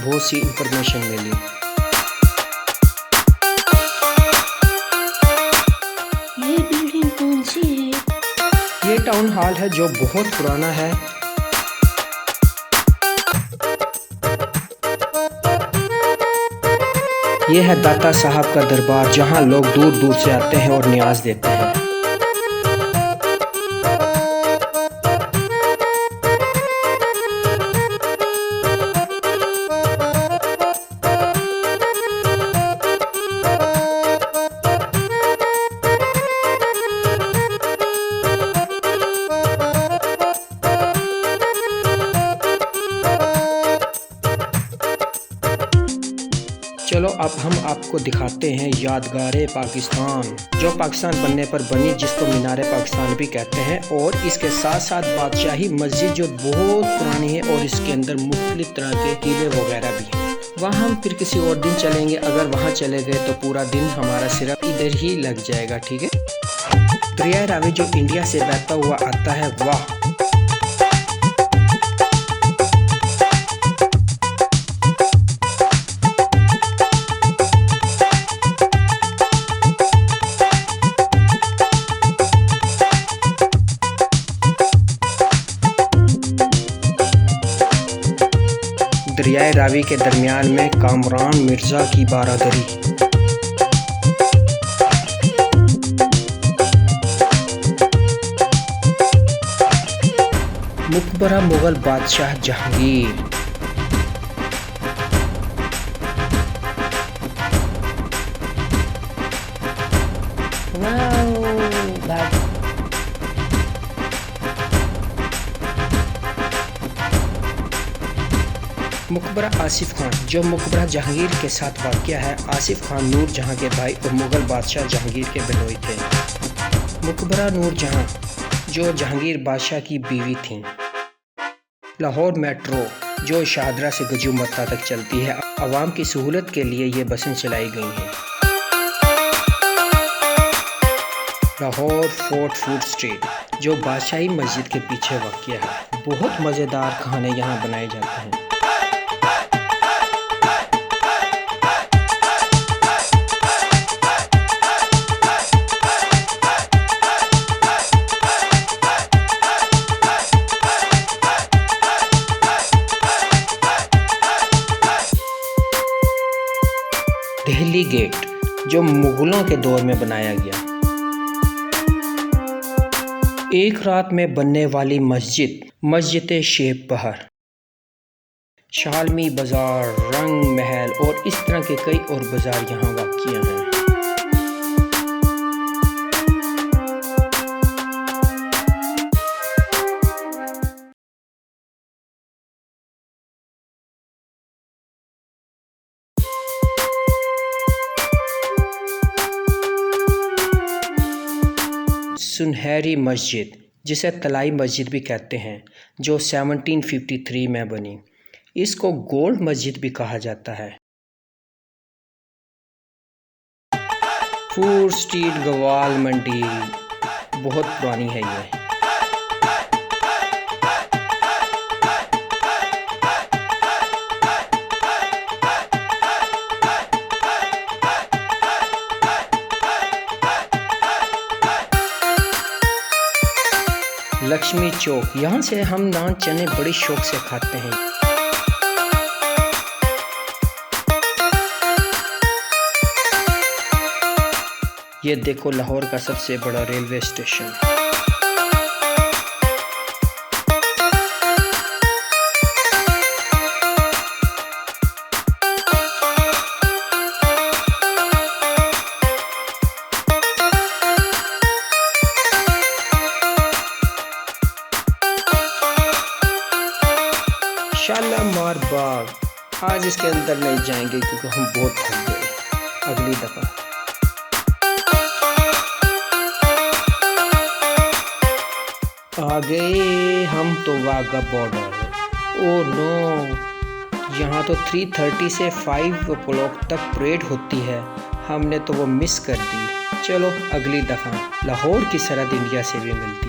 बहुत सी इंफॉर्मेशन मिली। ये बिल्डिंग कौन सी है? ये टाउन हॉल है जो बहुत पुराना है। ये है दाता साहब का दरबार जहाँ लोग दूर दूर से आते हैं और न्याज देते हैं। चलो अब हम आपको दिखाते हैं यादगारे पाकिस्तान, जो पाकिस्तान बनने पर बनी, जिसको मीनार पाकिस्तान भी कहते हैं। और इसके साथ साथ बादशाही मस्जिद जो बहुत पुरानी है और इसके अंदर मुख्तलिफ तरह के किले वगैरह भी हैं। वहाँ हम फिर किसी और दिन चलेंगे। अगर वहाँ चले गए तो पूरा दिन हमारा सिर्फ इधर ही लग जाएगा, ठीक है। दरिया रावी जो इंडिया से बहता हुआ आता है, वाह। दरियाए रावी के दरमियान में कामरान मिर्ज़ा की बारादरी। मकबरा मुगल बादशाह जहांगीर। मकबरा आसिफ खान जो मकबरा जहांगीर के साथ वाक़या है। आसिफ खान नूर जहां के भाई और मुग़ल बादशाह जहांगीर के बहनोई थे। मकबरा नूर जहां जो जहांगीर बादशाह की बीवी थीं। लाहौर मेट्रो जो शाहदरा से गजूमता तक चलती है। आवाम की सहूलत के लिए ये बसें चलाई गई हैं। लाहौर फोर्ट फूड स्ट्रीट जो बादशाही मस्जिद के पीछे वाक़या है। बहुत मज़ेदार खाने यहाँ बनाए जाते हैं। दिल्ली गेट जो मुगलों के दौर में बनाया गया। एक रात में बनने वाली मस्जिद शेब बहर, शालमी बाजार, रंग महल और इस तरह के कई और बाजार यहाँ वाक़िया हैं। सुनहरी मस्जिद जिसे तलाई मस्जिद भी कहते हैं, जो 1753 में बनी। इसको गोल्ड मस्जिद भी कहा जाता है। फूड स्ट्रीट गवाल मंडी बहुत पुरानी है ये। लक्ष्मी चौक, यहाँ से हम नान चने बड़े शौक से खाते हैं। ये देखो लाहौर का सबसे बड़ा रेलवे स्टेशन। शालामार बाग, आज इसके अंदर नहीं जाएंगे क्योंकि हम बहुत थक गए। अगली दफ़ा। आ गए हम तो वाघा बॉर्डर। ओह नो, यहाँ तो 3:30 से 5 o'clock तक परेड होती है। हमने तो वो मिस कर दी। चलो अगली दफ़ा। लाहौर की सरहद इंडिया से भी मिलती है।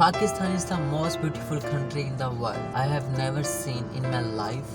Pakistan is the most beautiful country in the world. I have never seen in my life.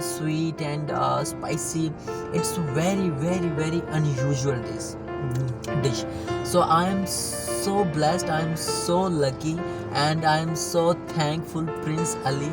sweet and spicy. It's very unusual dish. So I am so blessed, I am so lucky, and I am so thankful Prince Ali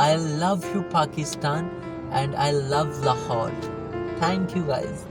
I love you Pakistan and I love Lahore. Thank you guys.